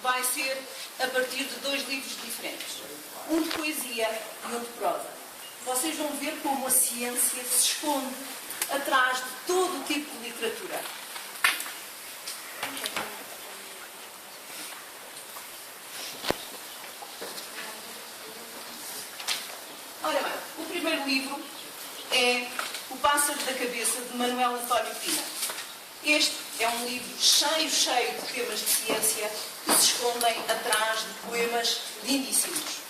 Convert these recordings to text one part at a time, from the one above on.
vai ser a partir de 2 livros diferentes. Um de poesia e um de prosa. Vocês vão ver como a ciência se esconde atrás de todo o tipo de literatura. Ora bem, o primeiro livro é O Pássaro da Cabeça, de Manuel António Pina. Este é um livro cheio de temas de ciência que se escondem atrás de poemas lindíssimos.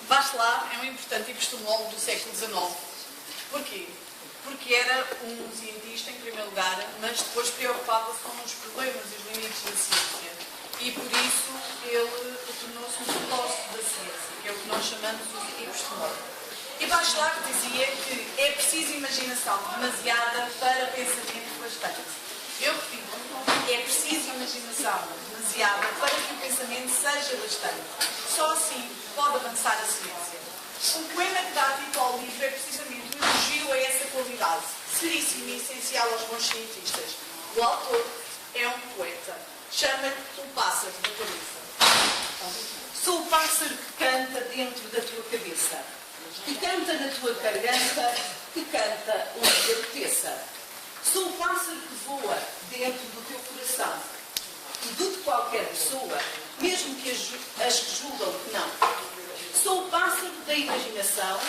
Bachelard é um importante epistemólogo do século XIX. Porquê? Porque era um cientista, em primeiro lugar, mas depois preocupava-se com os problemas e os limites da ciência. E por isso ele tornou-se um filósofo da ciência, que é o que nós chamamos de epistemólogo. E Bachelard dizia que é preciso imaginação demasiada para pensamento bastante. Eu repito, é preciso imaginação demasiada para que o pensamento seja bastante. Só assim pode avançar a ciência. O poema que dá título ao livro é precisamente um elogio a essa qualidade, seríssima e essencial aos bons cientistas. O autor é um poeta. Chama-lhe O Pássaro da Cabeça. Sou o pássaro que canta dentro da tua cabeça, que canta na tua garganta, que canta onde te apeteça. Sou o pássaro que voa dentro do teu coração e do de qualquer pessoa, mesmo que as que julgam que não. Sou o pássaro da imaginação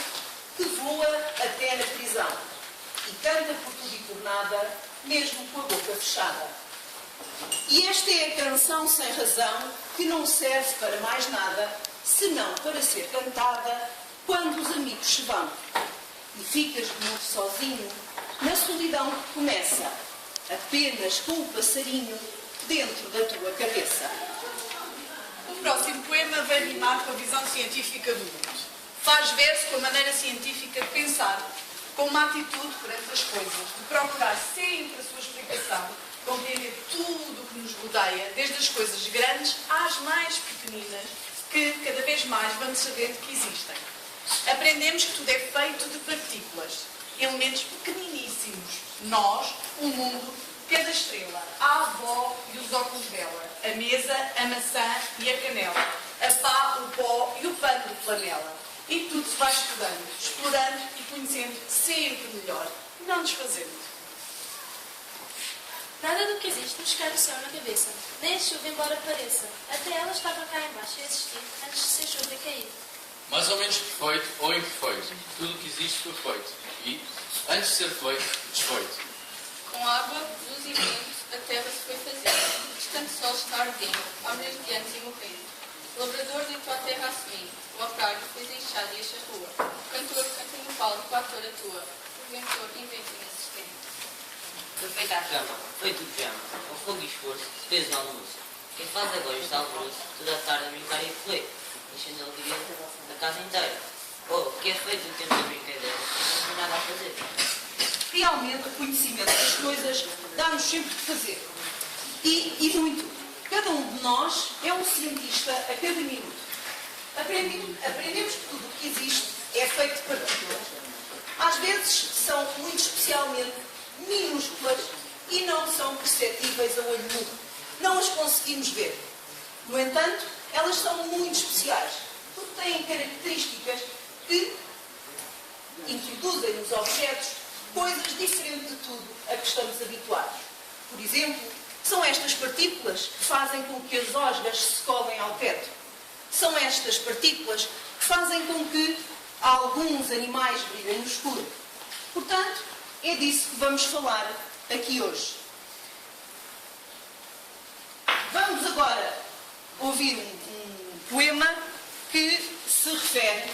que voa até na prisão e canta por tudo e por nada, mesmo com a boca fechada. E esta é a canção sem razão que não serve para mais nada, senão para ser cantada quando os amigos se vão. E ficas muito sozinho, na solidão que começa, apenas com o passarinho dentro da tua cabeça. O próximo poema vem rimar com a visão científica do mundo. Faz verso com a maneira científica de pensar, com uma atitude perante as coisas, de procurar sempre a sua explicação, compreender tudo o que nos rodeia, desde as coisas grandes às mais pequeninas, que cada vez mais vamos sabendo que existem. Aprendemos que tudo é feito de partículas, elementos pequeniníssimos. Nós, o mundo, cada estrela, a avó e os óculos dela, a mesa, a maçã e a canela, a pá, o pó e o pano de flanela. E tudo se vai estudando, explorando e conhecendo sempre melhor, não desfazendo. Nada do que existe nos cai do céu na cabeça, nem a chuva embora pareça. Até ela estava cá embaixo a existir, antes de ser chuva e cair. Mais ou menos perfeito ou imperfeito, tudo o que existe foi feito. E, antes de ser feito, desfeito. Com água, luz e vento, a terra se foi fazendo. O distante sol está ardendo, há milhões de anos e morrendo. O labrador deitou a terra a semente, o operário fez a enxada e a charrua. O cantor canta no palco, o ator atua. O inventor inventa inexistente. Foi feita a cama, feito o pijama, com fogo e esforço, se fez o almoço. Quem faz agora está alvoroço, toda a tarde a brincar e a correr, enchendo a alegria da casa inteira. Oh, que é feito o tempo da brincadeira, não tem nada a fazer. Realmente, o conhecimento das coisas dá-nos sempre de fazer. E muito. Cada um de nós é um cientista a cada minuto. Aprendemos que tudo o que existe é feito de partículas. Às vezes são muito especialmente minúsculas e não são perceptíveis a olho nu. Não as conseguimos ver. No entanto, elas são muito especiais, porque têm características que introduzem nos objetos coisas diferentes de tudo a que estamos habituados. Por exemplo, são estas partículas que fazem com que as osgas se colem ao teto. São estas partículas que fazem com que alguns animais brilhem no escuro. Portanto, é disso que vamos falar aqui hoje. Vamos agora ouvir um poema que se refere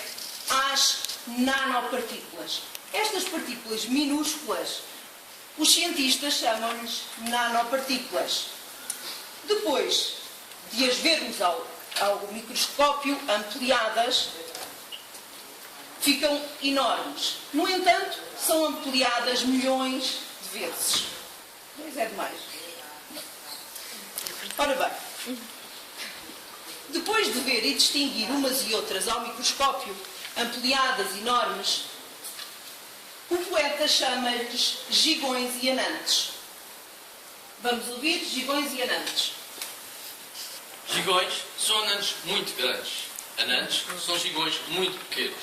às nanopartículas. Estas partículas minúsculas, os cientistas chamam-lhes nanopartículas. Depois de as vermos ao microscópio ampliadas, ficam enormes. No entanto, são ampliadas milhões de vezes. Pois é demais. Ora bem, depois de ver e distinguir umas e outras ao microscópio, ampliadas, enormes, o poeta chama-lhes gigões e anantes. Vamos ouvir gigões e anantes. Gigões são anãs muito grandes. Anãs são gigões muito pequenos.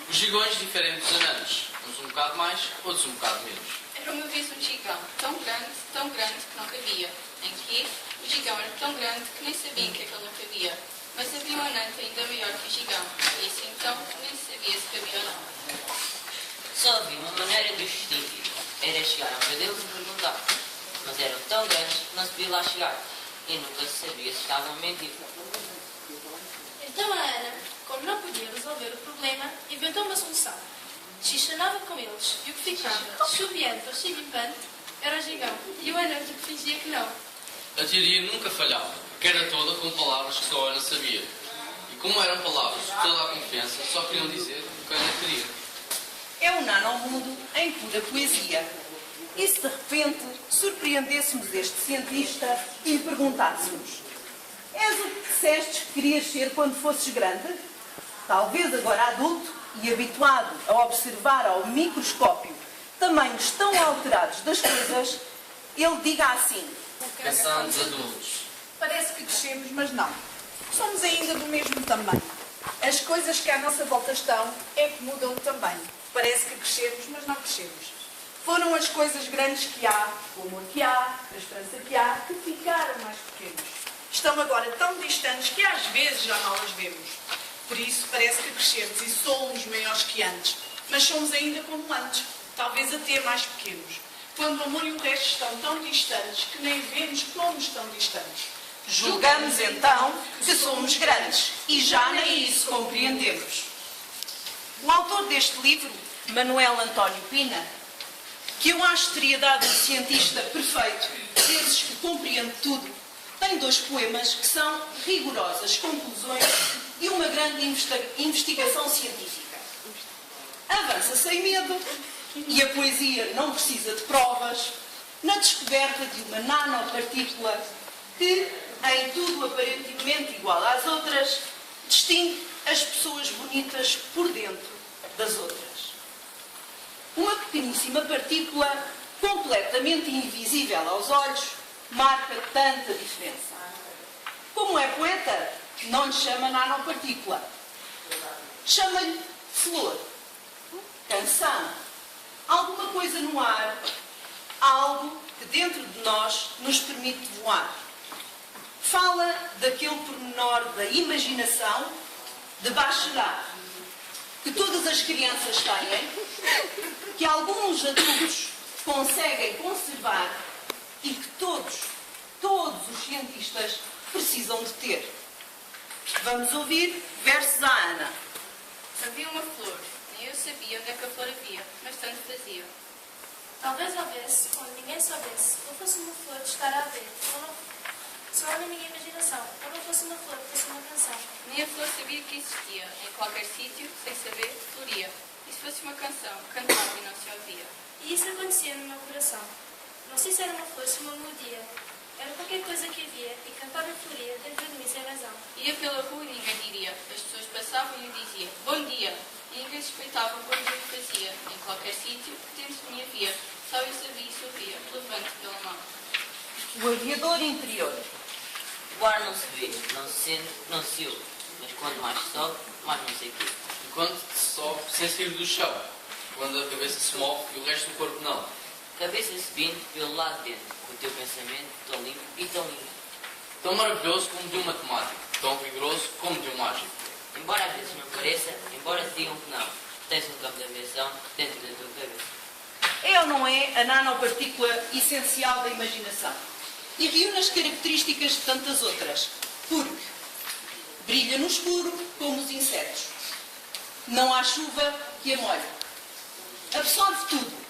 Os gigões diferem dos anãs. Uns um bocado mais, outros um bocado menos. Era uma vez um gigão, tão grande que não cabia. Em que o gigão era tão grande que nem sabia que aquele não cabia. Mas havia um anante ainda maior que o gigão. E assim então nem sabia se cabia ou não. Só havia uma maneira de os distinguir. Era chegar ao pé deles e perguntar. Mas eram tão grandes que não se podia lá chegar. E nunca se sabia se estavam a mentir. Então a Ana, como não podia resolver o problema, inventou uma solução. Xixanava com eles e o que ficava, chuviante ou chibipante, era o gigão. E o anante que fingia que não. A teoria nunca falhava, porque era toda com palavras que só a Ana sabia. E como eram palavras de toda a confiança, só queriam dizer o que a Ana queria. É um nanomundo em pura poesia. E se de repente surpreendêssemos este cientista e lhe perguntássemos: és o que disseste que querias ser quando fosses grande? Talvez agora adulto e habituado a observar ao microscópio tamanhos tão alterados das coisas, ele diga assim: Pensando adultos. Parece que crescemos, mas não. Somos ainda do mesmo tamanho. As coisas que à nossa volta estão é que mudam também. Parece que crescemos, mas não crescemos. Foram as coisas grandes que há, o amor que há, a esperança que há, que ficaram mais pequenos. Estão agora tão distantes que às vezes já não as vemos. Por isso parece que crescemos e somos maiores que antes. Mas somos ainda como antes, talvez até mais pequenos. Quando o amor e o resto estão tão distantes que nem vemos como estão distantes. julgamos então que somos grandes e já nem isso compreendemos. O autor deste livro, Manuel António Pina, que eu acho teria dado um cientista perfeito, desses que compreende tudo, tem 2 poemas que são rigorosas conclusões e uma grande investigação científica. Avança sem medo, e a poesia não precisa de provas, na descoberta de uma nanopartícula que, em tudo aparentemente igual às outras, distingue as pessoas bonitas por dentro das outras. Uma pequeníssima partícula, completamente invisível aos olhos, marca tanta diferença. Como é poeta, não lhe chama nanopartícula. Chama-lhe flor, canção, alguma coisa no ar, algo que dentro de nós nos permite voar. Fala daquele pormenor da imaginação de Bachelard, que todas as crianças têm, que alguns adultos conseguem conservar e que todos os cientistas precisam de ter. Vamos ouvir versos à Ana. Havia uma flor, nem eu sabia onde é que a flor havia, mas tanto fazia. Talvez houvesse, onde ninguém soubesse, ou fosse uma flor de estar a ver, ou não, só na minha imaginação, ou não fosse uma flor, fosse uma canção. Nem a flor sabia que existia, em qualquer sítio, sem saber, floria. E se fosse uma canção, cantava e não se ouvia. E isso acontecia no meu coração. Não sei se era uma flor, se uma melodia. Era qualquer coisa que havia e cantava e floria dentro de mim sem razão. Ia pela rua e ninguém diria. As pessoas passavam e eu dizia, bom dia. E ninguém suspeitava o bom dia que fazia. Em qualquer sítio que dentro de mim havia. Só eu sabia e sorria, pelo vento pela mão. O aviador interior. O ar não se vê, não se sente, não se ouve. Mas quanto mais se sobe, mais não sei o quê. Enquanto se sobe sem sair do chão, quando a cabeça se move e o resto do corpo não. Cabeça subindo pelo lado de dentro, com o teu pensamento tão limpo e tão lindo. Tão maravilhoso como de um matemático, tão rigoroso como de um mágico. Embora às vezes não pareça, embora te digam que não, tens um campo de aviação dentro da tua cabeça. É ou não é a nanopartícula essencial da imaginação? E reúne as características de tantas outras. Porque brilha no escuro como os insetos. Não há chuva que a molhe. Absorve tudo.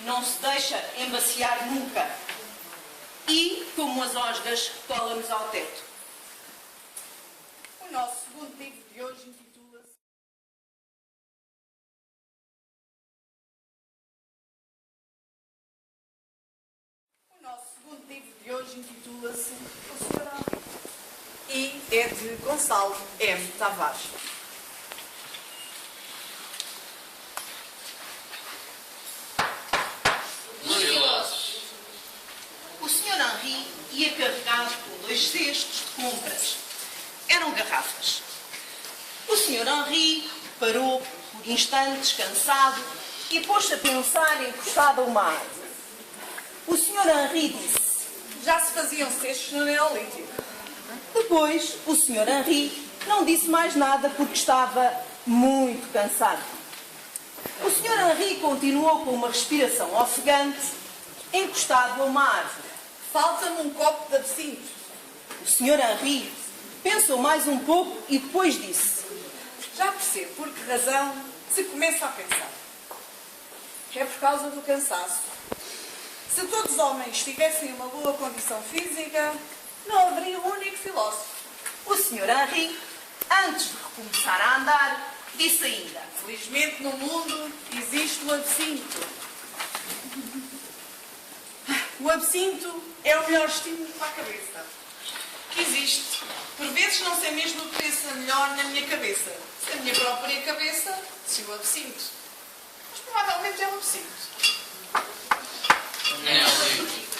Não se deixa embaciar nunca. E, como as osgas, cola-nos ao teto. O nosso segundo livro de hoje intitula-se O Senhor Alvim e é de Gonçalo M. Tavares. Os filósofos. Sr. Henri ia carregado com 2 cestos de compras. Eram garrafas. O Sr. Henri parou por instantes, cansado, e pôs-se a pensar encostado a uma árvore. O Sr. Henri disse: Já se faziam cestos no Neolítico. Depois, o Sr. Henri não disse mais nada porque estava muito cansado. O Sr. Henri continuou com uma respiração ofegante, encostado a uma árvore. Falta-me um copo de absinto. O Sr. Henri pensou mais um pouco e depois disse: Já percebo por que razão se começa a pensar. É por causa do cansaço. Se todos os homens tivessem uma boa condição física, não haveria um único filósofo. O Sr. Henri, antes de recomeçar a andar, disse ainda: Felizmente no mundo existe o absinto. O absinto é o melhor estímulo para a cabeça que existe. Por vezes não sei mesmo o que pensa melhor na minha cabeça. Se a minha própria cabeça, se o absinto. Mas provavelmente é o absinto. Neolítico.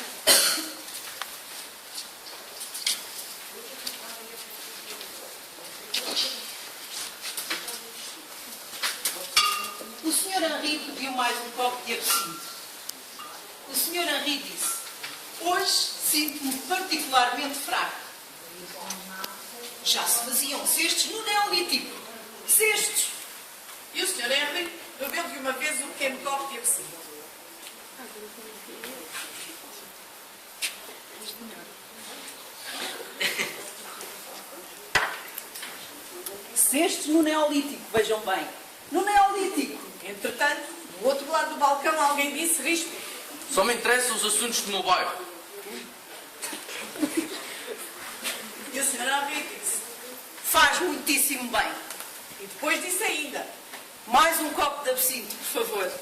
O Sr. Henri pediu mais um copo de absinto. O Sr. Henri disse: Hoje sinto-me particularmente fraco. Já se faziam cestos no Neolítico. Cestos! E o Sr. Henry bebeu de uma vez um pequeno copo de absinto. Cestos no Neolítico, vejam bem. No Neolítico. Entretanto, do outro lado do balcão alguém disse risco. Só me interessam os assuntos do meu bairro. E o Sr. Henry disse. Faz muitíssimo bem. E depois disse ainda. Mais um copo de absinto, por favor.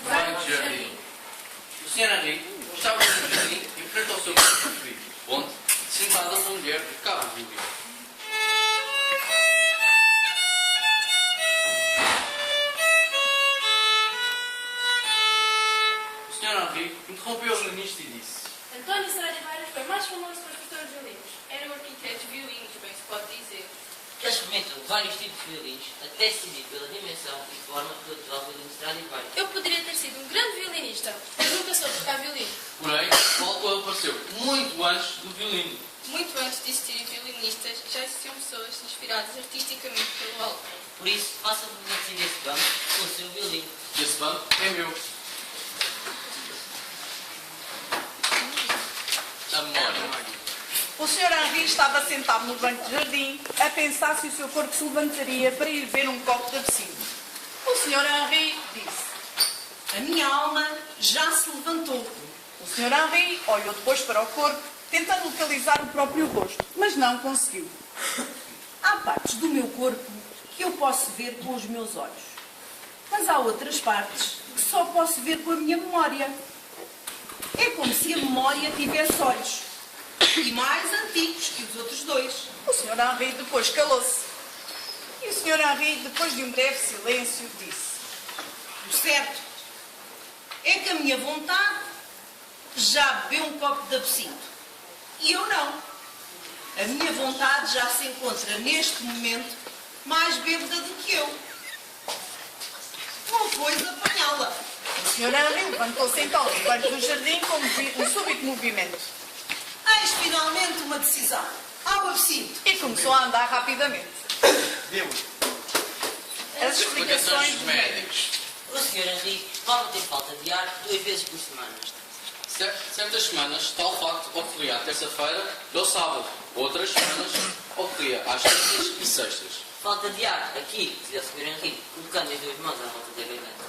Vai de jardim. O Sr. Henri estava no jardim em frente ao seu quarto preferido, onde, sentada uma mulher, tocava o violino. O Sr. Henri interrompeu o violinista e disse: António Stradivarius foi mais famoso por escritores de violinos. Era o arquiteto de violinos, bem se pode dizer. Já experimentam vários tipos de violinos, até se decidir pela dimensão e forma do atual violino Stradivarius. Eu poderia ter sido um grande violinista, mas nunca soube tocar violino. Porém, o álcool apareceu muito antes do violino. Muito antes de existirem violinistas, já existiam pessoas inspiradas artisticamente pelo álcool. Por isso, faça-me decidir esse banco com o seu violino. Esse banco é meu. A memória. O Sr. Henry estava sentado no banco de jardim a pensar se o seu corpo se levantaria para ir ver um copo de absinto. O Sr. Henry disse. A minha alma já se levantou. O Sr. Henry olhou depois para o corpo, tentando localizar o próprio rosto, mas não conseguiu. Há partes do meu corpo que eu posso ver com os meus olhos. Mas há outras partes que só posso ver com a minha memória. É como se a memória tivesse olhos. E mais antigos que os outros 2. O Sr. Henry depois calou-se. E o Sr. Henry, depois de um breve silêncio, disse. O certo é que a minha vontade já bebeu um copo de absinto. E eu não. A minha vontade já se encontra neste momento mais bêbada do que eu. Não pois apanhá-la. O Sr. Henry levantou-se então do banco do jardim com um súbito movimento Eis finalmente uma decisão. Ao absinto. e começou a andar rapidamente. As Explicações explicações dos dos médicos. O Sr. Henri costuma ter falta de ar 2 vezes por semana. Certas semanas, tal facto ocorria à terça-feira e ao sábado. Outras semanas, ocorria às terças e sextas. Falta de ar, aqui, dizia o Sr. Henri, colocando as 2 mãos à volta da garganta.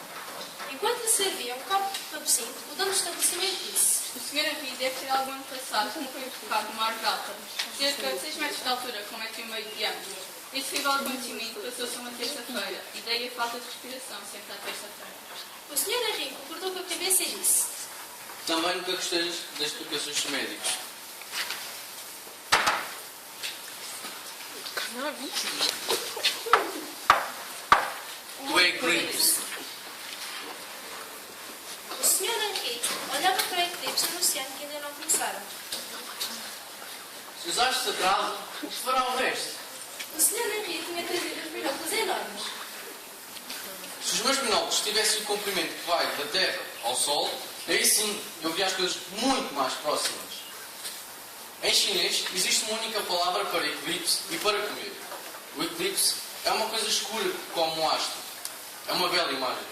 Enquanto lhe servia um copo de absinto, o dono do estabelecimento disse: O Sr. Henry deve ter algum ano passado como foi enfocado numa árvore alta, cerca de 6 metros de altura, com 1,5 m de diâmetro. Este terrível acontecimento passou-se uma terça-feira, e daí a falta de respiração sempre à terça-feira. O Sr. Henri concordou com a cabeça e disse: Também nunca gostei das explicações dos médicos. eclipse. O Sr. Henrique olhava para o eclipse anunciando que ainda não começaram. Se os astros se atrasam, o que fará o resto? O Sr. Henrique tinha trazido os binóculos enormes. Se os meus binóculos tivessem o comprimento que vai da Terra ao Sol, aí sim eu via as coisas muito mais próximas. Em chinês existe uma única palavra para eclipse e para comer. O eclipse é uma coisa escura como um astro. É uma bela imagem.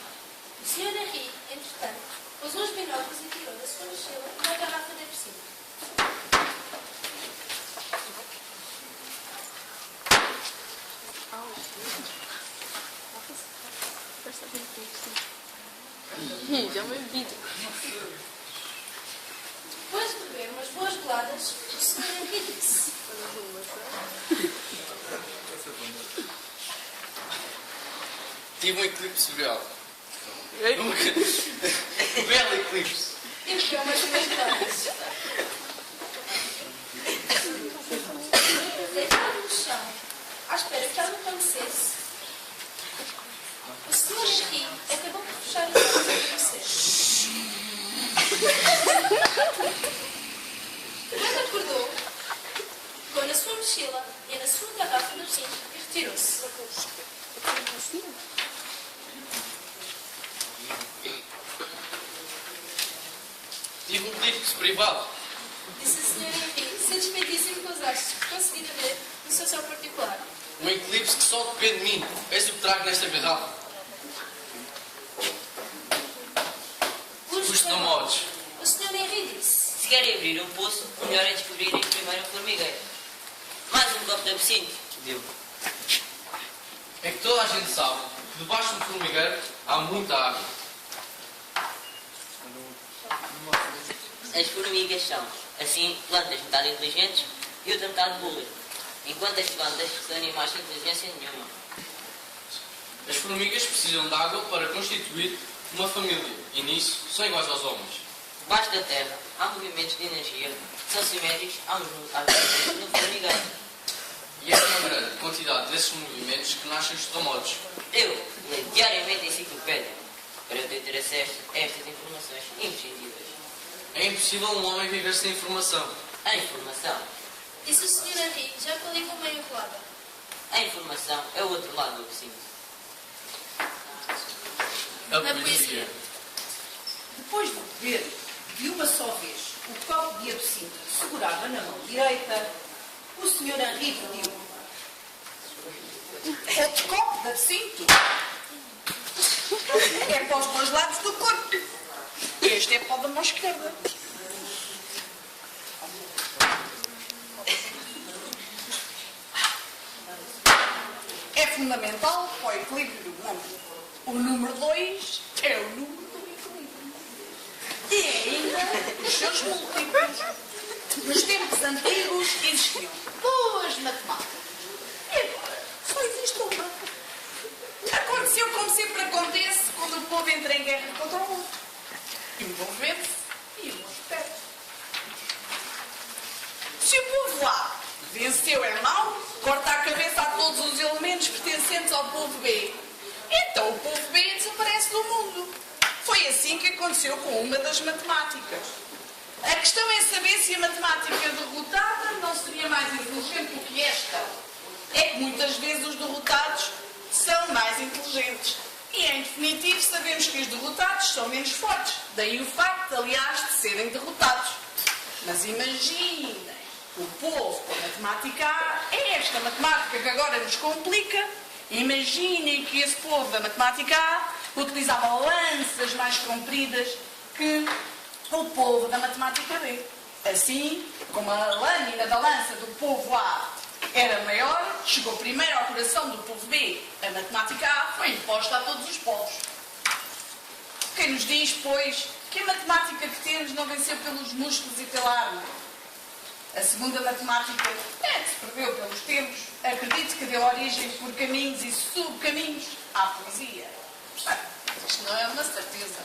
O Sr. Henrique, entretanto, usou os binóculos e tirou da sua mochila uma garrafa de absinto. Já me vi. Depois de beber umas boas goladas, o Sr. Henrique disse: Tive um eclipse real. Um belo eclipse. e bebeu umas boas goladas. Deitado no chão, à espera que algo acontecesse, o Sr. Henrique acabou por fechar os olhos e adormecer. Quando acordou, pegou na sua mochila e na sua garrafa de absinto e retirou-se. Tive um eclipse privado. Disse o Sr. Henrique, satisfeitíssimo com os astros que conseguira ver no seu céu particular. Um eclipse que só depende de mim. És o que trago nesta garrafa. Custo de modos. O Sr. Henrique disse: Se querem abrir um poço, o melhor é descobrirem primeiro um formigueiro. Mais um copo de absinto, deu. É que toda a gente sabe que debaixo do formigueiro há muita água. As formigas são, assim, plantas metade inteligentes e outra metade burras, enquanto as plantas são animais sem inteligência nenhuma. As formigas precisam de água para constituir uma família e nisso são iguais aos homens. Debaixo da terra há movimentos de energia que são simétricos aos movimentos no formigueiro. E é uma grande quantidade desses movimentos que nascem os terremotos. Eu leio diariamente a enciclopédia para eu ter acesso a estas informações imprescindíveis. É impossível um homem viver sem informação. A informação. Disse o Sr. Henrique, já com a língua meio enrolada. A informação é o outro lado do absinto. A Na poesia. Depois de beber de uma só vez o copo de absinto que segurava na mão direita, o Sr. Henrique pediu: outro copo de absinto? É para os dois lados do corpo. Este é para o da mão esquerda. É fundamental para o equilíbrio humano. O número 2 é o número do equilíbrio. E ainda os seus múltiplos. Nos tempos antigos existiam duas matemáticas. E agora só existe uma. Aconteceu como sempre acontece quando o povo entra em guerra contra o outro. Envolvendo-se e o outro perde. Se o povo lá venceu é mau, corta a cabeça a todos os elementos pertencentes ao povo B. Então o povo B desaparece do mundo. Foi assim que aconteceu com uma das matemáticas. A questão é saber se a matemática derrotada não seria mais inteligente do que esta. É que muitas vezes os derrotados são mais inteligentes. E, em definitivo, sabemos que os derrotados são menos fortes. Daí o facto, aliás, de serem derrotados. Mas imaginem, o povo com a matemática A é esta matemática que agora nos complica. Imaginem que esse povo da matemática A utilizava lanças mais compridas que o povo da matemática B. Assim, como a lâmina da lança do povo A era maior, chegou primeiro ao coração do povo B. A matemática A foi imposta a todos os povos. Quem nos diz, pois, que a matemática que temos não venceu pelos músculos e pela arma? A segunda matemática é que se perdeu pelos tempos. Acredito que deu origem por caminhos e subcaminhos à poesia. Isto não é uma certeza.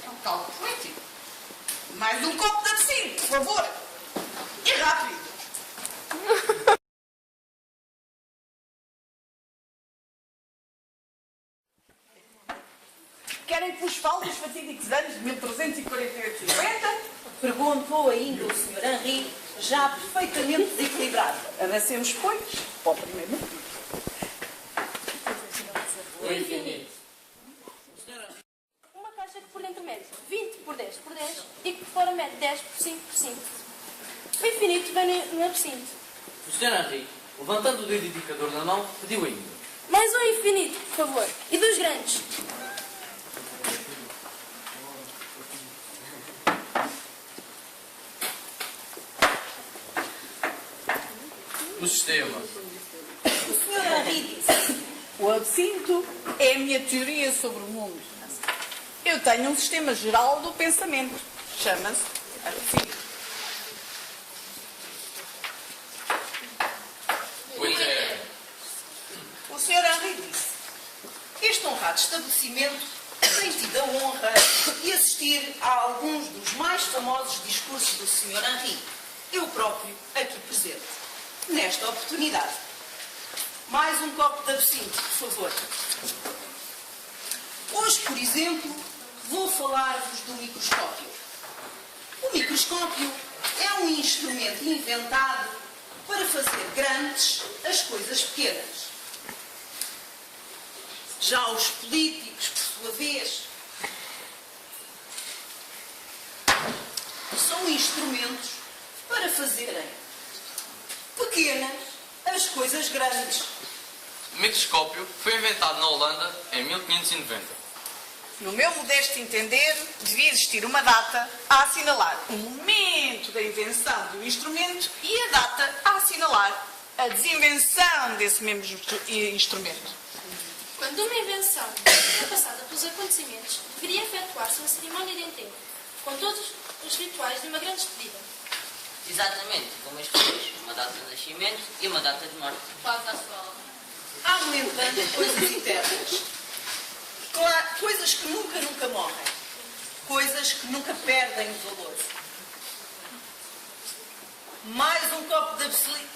É um cálculo político. Mais um copo de absinto, por favor. E rápido. Querem que vos fale dos fatídicos anos de 1348-50? Perguntou ainda o Sr. Henri, já perfeitamente desequilibrado. Avancemos, pois, para o primeiro. O infinito. Uma caixa que por dentro mede 20 por 10 por 10 e que por fora mede 10 por 5 por 5. O infinito vem no absinto. O Sr. Henri, levantando o dedo indicador na mão, pediu ainda. Mais um infinito, por favor. E dos grandes. O sistema. O Sr. Henri disse, O absinto é a minha teoria sobre o mundo. Eu tenho um sistema geral do pensamento. Chama-se absinto. O eterno. o Sr. Henri disse, este honrado estabelecimento tem tido a honra de assistir a alguns dos mais famosos discursos do Sr. Henri, eu próprio aqui presente, nesta oportunidade. Mais um copo de absinto, por favor. Hoje, por exemplo, vou falar-vos do microscópio. O microscópio é um instrumento inventado para fazer grandes as coisas pequenas. Já os políticos, por sua vez, são instrumentos para fazerem pequenas as coisas grandes. O microscópio foi inventado na Holanda em 1590. No meu modesto entender, devia existir uma data a assinalar o momento da invenção do instrumento e a data a assinalar a desinvenção desse mesmo instrumento. Quando uma invenção é passada pelos acontecimentos, deveria efetuar-se uma cerimónia de enterro, com todos os rituais de uma grande despedida. Exatamente, como as pessoas, uma data de nascimento e uma data de morte. Paz à sua alma. Há, no entanto, coisas eternas. Claro, coisas que nunca morrem. Coisas que nunca perdem o valor. Mais um copo de absinto.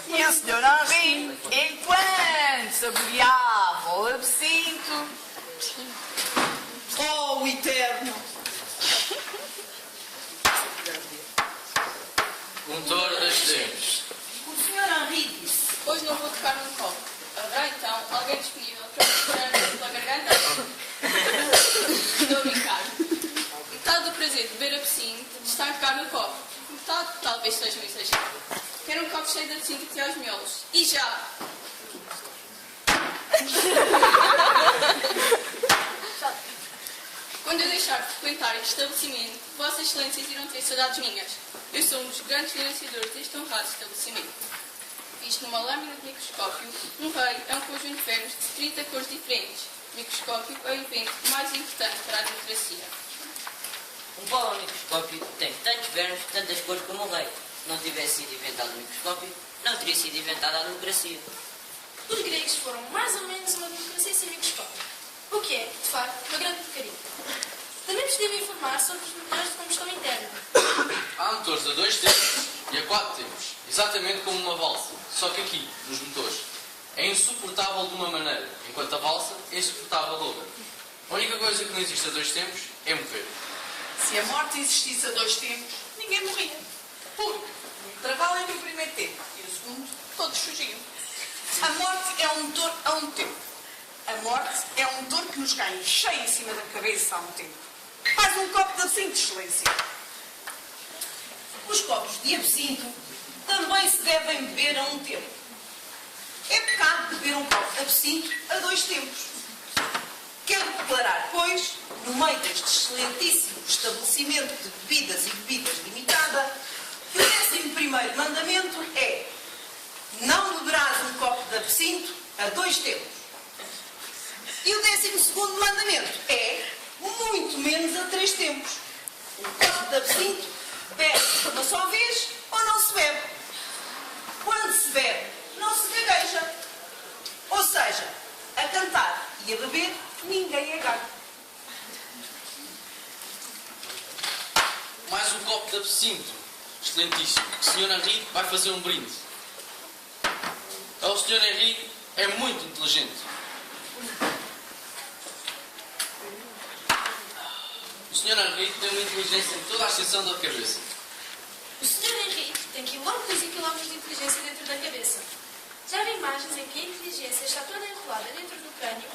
E o Sr. Henri, enquanto saboreava o absinto, Oh, o eterno! O motor das tempos. O Sr. Henri disse, Hoje não vou tocar num copo. Haverá então alguém disponível para me segurar pela garganta? Estou a brincar. Metade do prazer de beber absinto está a tocar no copo. Metade talvez seja um exagero. Quero um copo cheio de absinto até aos miolos. E já! Quando eu deixar de frequentar este estabelecimento, Vossas Excelências irão ter saudades minhas. Eu sou um dos grandes financiadores deste honrado estabelecimento. Visto numa lâmina de microscópio, um raio é um conjunto de ferros de 30 cores diferentes. O microscópio é o invento mais importante para a democracia. Um pau ao microscópio tem tantos vermes, tantas cores como um rei. Se não tivesse sido inventado o microscópio, não teria sido inventada a democracia. Os gregos foram mais ou menos uma democracia sem microscópio, o que é, de facto, uma grande porcaria. Também nos devem informar sobre os motores de combustão interna. Há motores a 2 tempos e a 4 tempos, exatamente como uma valsa, só que aqui, nos motores, é insuportável de uma maneira, enquanto a valsa é insuportável de outra. A única coisa que não existe a 2 tempos é morrer. se a morte existisse a 2 tempos, ninguém morria. Porque o intervalo entre o primeiro tempo e o segundo, todos fugiam. A morte é um motor a um tempo. A morte é um motor que nos cai cheio em cima da cabeça há um tempo. Faz um copo de absinto, excelência. os copos de absinto também se devem beber a um tempo. É pecado beber um copo de absinto a 2 tempos. Quero declarar, pois, no meio deste excelentíssimo estabelecimento de bebidas e bebidas limitada, que o 11º mandamento é: não beberás um copo de absinto a 2 tempos. E o 12º mandamento é: muito menos a 3 tempos. Um copo de absinto bebe-se uma só vez ou não se bebe. Quando se bebe, não se gagueja. Ou seja, a cantar e a beber, ninguém é gago. Mais um copo de absinto. Excelentíssimo. O Sr. Henri vai fazer um brinde. Ao Sr. Henri é muito inteligente. O Sr. Henrique tem uma inteligência em toda a extensão da cabeça. O Sr. Henrique tem quilómetros e quilómetros de inteligência dentro da cabeça. Já vi imagens em que a inteligência está toda enrolada dentro do crânio,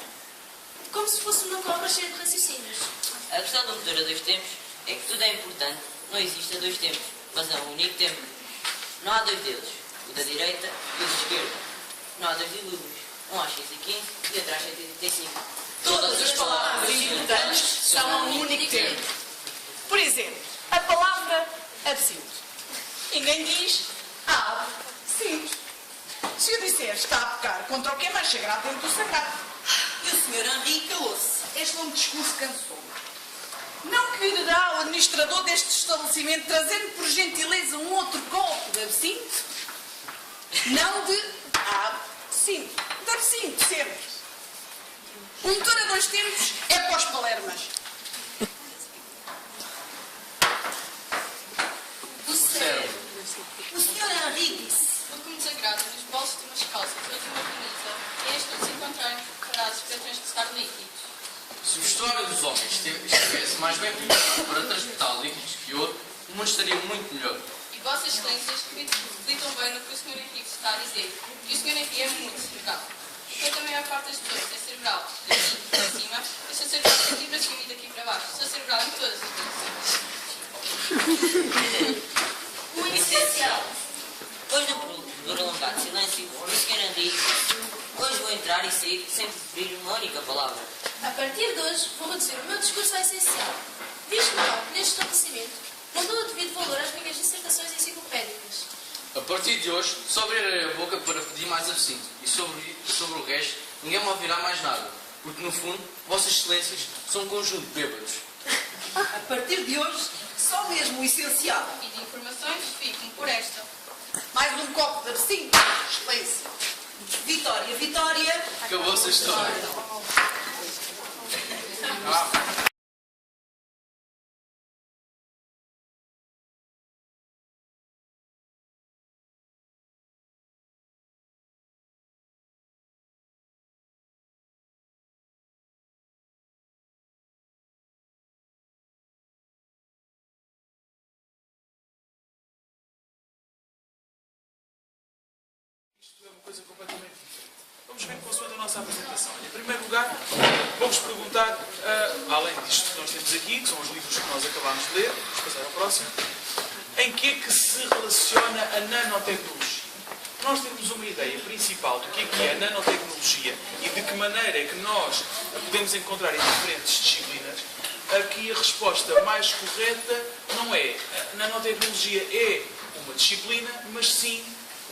como se fosse uma cobra cheia de raciocínios. A questão do motor a dois tempos é que tudo é importante. Não existe a dois tempos, mas há um único tempo. Não há dois deles, o da direita e o da esquerda. Não há dois dilúvios, um às 6h15 e outro às 7h35. Todas as palavras importantes são a um único tempo. Por exemplo, a palavra absinto. Ninguém diz absinto. Se eu disser está a pecar contra o que é mais sagrado dentro do sagrado. E o Sr. Henrique calou-se. Este longo discurso cansou-me. Não quererá o administrador deste estabelecimento trazer-me por gentileza um outro copo de absinto? Não de absinto. De absinto, sempre. O motor a dois tempos é para os palermas. O Sr. Henrique disse. O que me desagrada nos bolsos de umas calças ou de uma camisa é este de se encontrarem preparados para transportar líquidos. Se o vestuário dos homens estivesse mais bem preparado para transportar líquidos que outro, o mundo estaria muito melhor. E Vossas Excelências acreditam bem no que o Sr. Henrique está a dizer. E o Sr. Henrique é muito cerebral. Enquanto a maior parte das pessoas é cerebral daqui para cima, eu sou cerebral daqui para cima e daqui para baixo. Sou cerebral em todas as direções. O essencial. Depois do prolongado silêncio, o Sr. Henrique, hoje vou entrar e sair sem preferir uma única palavra. A partir de hoje, vou reduzir o meu discurso ao essencial. Visto que neste estabelecimento, não dou o devido valor às minhas dissertações enciclopédicas. A partir de hoje, só abrirei a boca para pedir mais absinto. E sobre o resto, ninguém me ouvirá mais nada. Porque, no fundo, Vossas Excelências são um conjunto de bêbados. A partir de hoje, só mesmo o essencial. E de informações, fiquem por esta. Mais um copo de absinto, Excelência. Vitória, Vitória. Acabou-se a história. Isto é uma coisa completamente diferente. Vamos ver consoante a nossa apresentação. Em primeiro lugar, vamos perguntar, além disto que nós temos aqui, que são os livros que nós acabámos de ler, vamos passar ao próximo, em que é que se relaciona a nanotecnologia? Nós temos uma ideia principal do que é a nanotecnologia e de que maneira é que nós a podemos encontrar em diferentes disciplinas. Aqui a resposta mais correta não é a nanotecnologia é uma disciplina, mas sim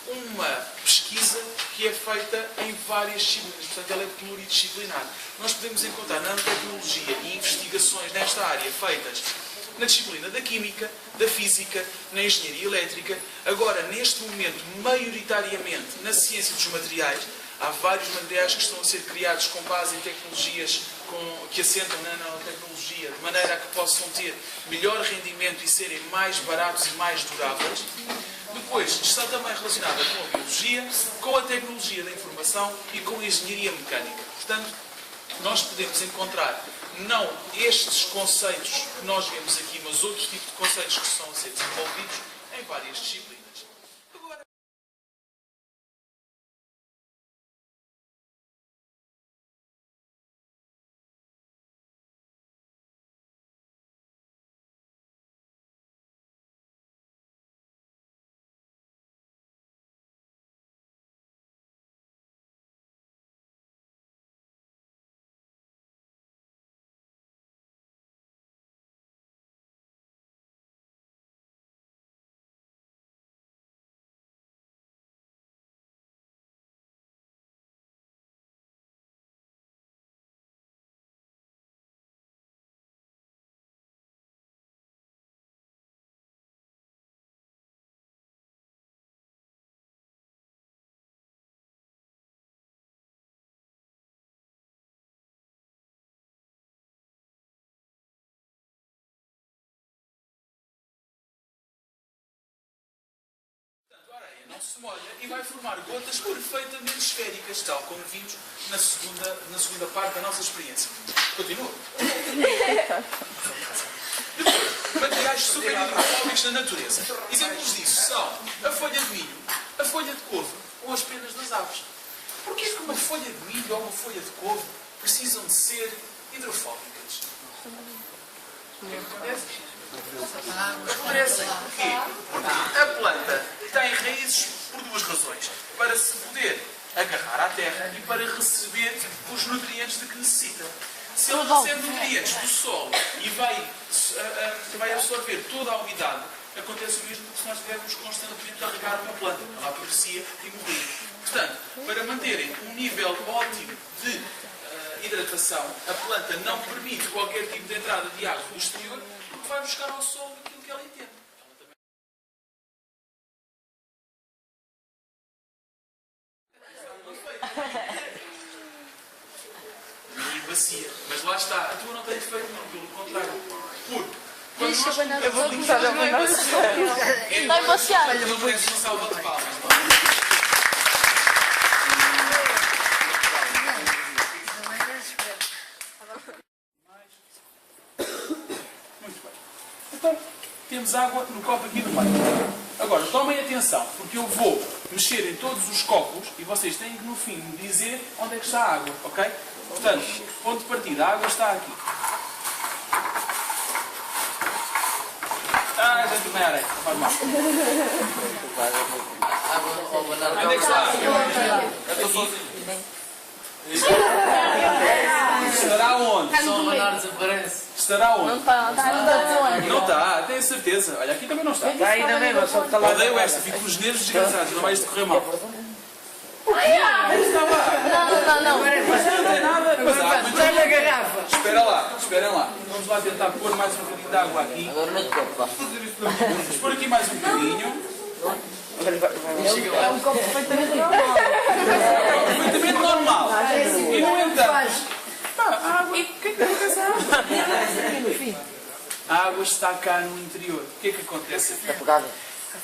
uma pesquisa que é feita em várias disciplinas, portanto ela é pluridisciplinar. Nós podemos encontrar nanotecnologia e investigações nesta área feitas na disciplina da Química, da Física, na Engenharia Elétrica, agora neste momento maioritariamente na Ciência dos Materiais. Há vários materiais que estão a ser criados com base em tecnologias que assentam na nanotecnologia, de maneira a que possam ter melhor rendimento e serem mais baratos e mais duráveis. Depois, está também relacionada com a biologia, com a tecnologia da informação e com a engenharia mecânica. Portanto, nós podemos encontrar não estes conceitos que nós vemos aqui, mas outros tipos de conceitos que estão a ser desenvolvidos em várias disciplinas. se molha e vai formar gotas perfeitamente esféricas, tal como vimos na segunda parte da nossa experiência. Continua. Depois, materiais super hidrofóbicos na natureza. Exemplos disso são a folha de milho, a folha de couve ou as penas das aves. Porquê que uma folha de milho ou uma folha de couve precisam de ser hidrofóbicas? O que é que acontece? Acontece porquê? Porque a planta tem raízes por duas razões. Para se poder agarrar à terra e para receber os nutrientes de que necessita. Se ela recebe nutrientes do solo e vai absorver toda a umidade, acontece o mesmo que se nós tivermos constantemente a regar uma planta. Ela aprecia e morrer. Portanto, para manterem um nível ótimo de hidratação, a planta não permite qualquer tipo de entrada de água do exterior, porque vai buscar ao solo aquilo que ela entende. E bacia. Mas lá está, a tua não tem efeito não, pelo contrário. Porque quando nós colocamos a limpeza, não é bacia. Não é baciar. Olha, não merece uma salva de palmas. Muito bem. Então, temos água no copo aqui do meio. Agora, tomem atenção, porque eu vou mexer em todos os copos e vocês têm que, no fim, me dizer onde é que está a água, ok? Portanto, ponto de partida, a água está aqui. Já tornei a areia, faz mal. Onde é que está a água? Eu estou sozinho. Estará onde? Só o Leonardo desaparece. Estará onde? Não está. Não está, tenho certeza. Olha, aqui também não está. Está ainda mesmo, só que está lá. Odeio esta, fico com os nervos desgraçados, não vai isto correr mal. Não. Não tem nada. Mas há água. Está na garrafa. Espera lá, esperem lá. Vamos lá tentar pôr mais um bocadinho de água aqui. Agora no copo, vá. Vamos pôr aqui mais um bocadinho. É um copo perfeitamente normal. Perfeitamente normal. E no entanto, a água. O que é que acontece à água? A água está cá no interior. O que é que acontece aqui?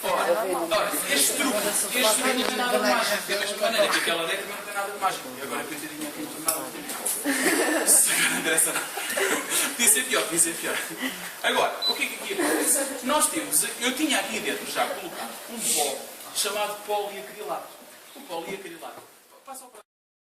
Ora, este truque não tem nada de mágico. Da mesma maneira que aquela letra não tem nada de mágico. E agora coitadinha aqui não tem nada de mágico. Isso não interessa nada. Podia ser pior. Agora, o que é que aqui acontece? Nós temos, eu tinha aqui dentro já colocado um pó chamado poliacrilato. O poliacrilato. Passa ao